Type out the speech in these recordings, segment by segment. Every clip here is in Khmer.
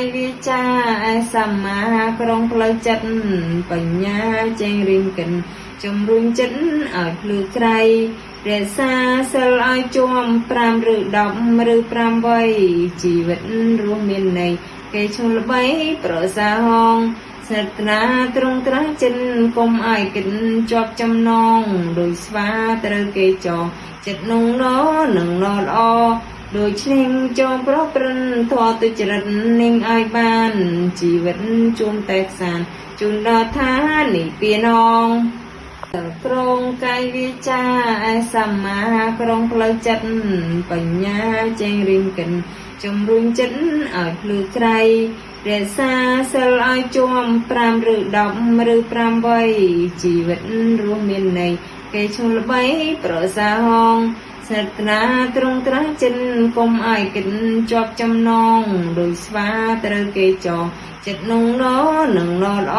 យវាចាសម្មាក្រុងផ្លូវចិត្តបញ្ញាចេញរៀងកិនជំរុញចិត្តឲ្យភ្លឺក្រៃរក្សាសិលឲ្យជាប់5ឬ10ឬ5វ័យជីវិតរស់មានន័យគេឈ្មោះល្បីប្រសាហងសេតនាត្រង់ត្រាស់ចិនកុំឲ្យគិតជាប់ចំណងដោយស្វាត្រូវគេចងចិត្តនងណនឹងណល្អដោយឈ្នះចងប្រព្រឹត្តធម៌ទុច្ចរិតនឹងឲ្យបានជីវិតជួមតែខ្សានជូនដល់ថានិព្វានងក្រងកាយវាចាសម្មាក្រងផ្លូវចិត្តបញ្ញាចេញរៀងកិនជំរុញចិត្តឲ្យភ្លឺក្រៃរក្សាសិលឲ្យជាប់5ឬ10ឬ5វ័យជីវិតរស់មានន័យគេឈ្មោះល្បីប្រសាហងសេតនាត្រង់ត្រាស់ចិនកុំឲ្យគិតជាប់ចំណងដោយស្វាត្រូវគេចងចិត្តនងណនឹងណល្អ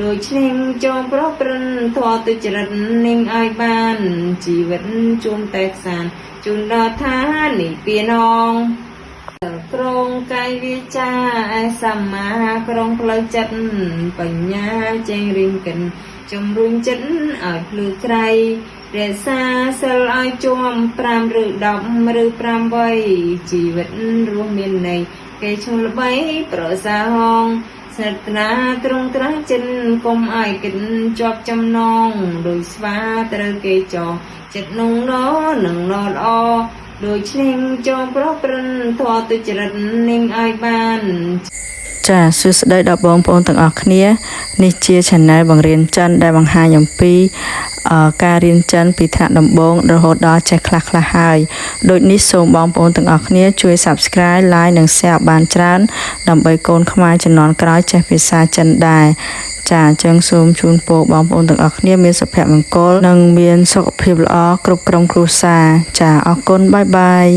ដោយឈ្នះចងប្រព្រឹត្តធម៌ទុច្ចរិតនឹងឲ្យបានជីវិតជួមតែខ្សានជូនដល់ថានិព្វានងក្រងកាយវាចាសម្មាក្រងផ្លូវចិត្តបញ្ញាចេញរៀងកិនជំរុញចិត្តឲ្យភ្លឺក្រៃរក្សាសិលឲ្យជាប់5ឬ10ឬ5វ័យជីវិតរស់មានន័យគេឈ្មោះល្បីប្រសាហងសេតនាត្រង់ត្រាស់ចិនកុំឲ្យគិតជាប់ចំណងដោយស្វាត្រូវគេចងចិត្តនងណនឹងណល្អដោយឈ្នះចងប្រព្រឹត្តធម៌ទុច្ចរិតនឹងឲ្យបានចាសួស្តីដល់បងប្អូនទាំងអស់គ្នានេះជា Channel បង្រៀនចិនដែលបង្ហាញអំពីការរៀនចិនពីថ្នាក់ដំបូងរហូតដល់ចេះខ្លះៗហើយដូចនេះសូមបងប្អូនទាំងអស់គ្នាជួយ Subscribe Like និង Share បានច្រើនដើម្បីកូនខ្មែរជំនាន់ក្រោយចេះភាសាចិនដែរចាអញ្ចឹងសូមជូនពរបងប្អូនទាំងអស់គ្នាមានសុភមង្គលនិងមានសុខភាពល្អគ្រប់ក្រុមគ្រួសារចាអរគុណបាយបាយ